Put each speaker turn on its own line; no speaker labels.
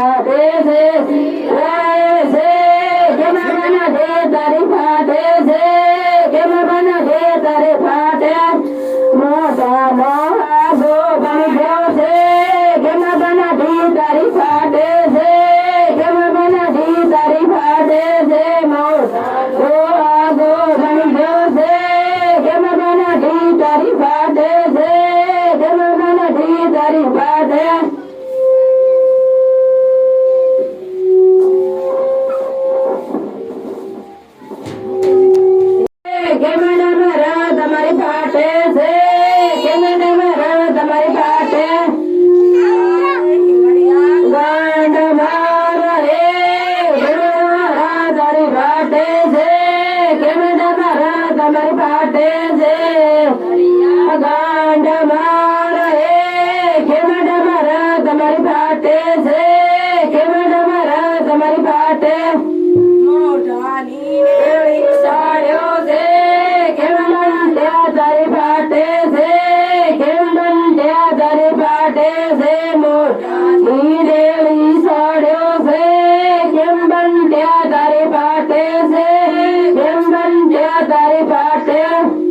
फाटे से केम बना दे तारी फाटे से केम बना दे तारी फाटे मोटा मोहा गो बन गयो से केम बना दी तारी फाटे से केम बना दी तारी फाटे से मोटा गो बन गयो से केम बना दी तारी फाटे से केम बना दी तारी फाटे તમારી ફાટે છે કેમ તમારી ફાટે ગાંડ માર રે તારી ફાટે છે કેમ તમારી ફાટે છે ગાંડ માર રે કેમ તમારી ફાટે છે કેમ તમારી ફાટે મોઢાની વેળી સાડ્યો છે તારી ફાટે છે કેમ બંધ્યા તારી ફાટે છે મોઢાની રેળી સાડ્યો છે કેમ બંધ્યા તારી ફાટે છે કેમ બંધ્યા તારી ફાટે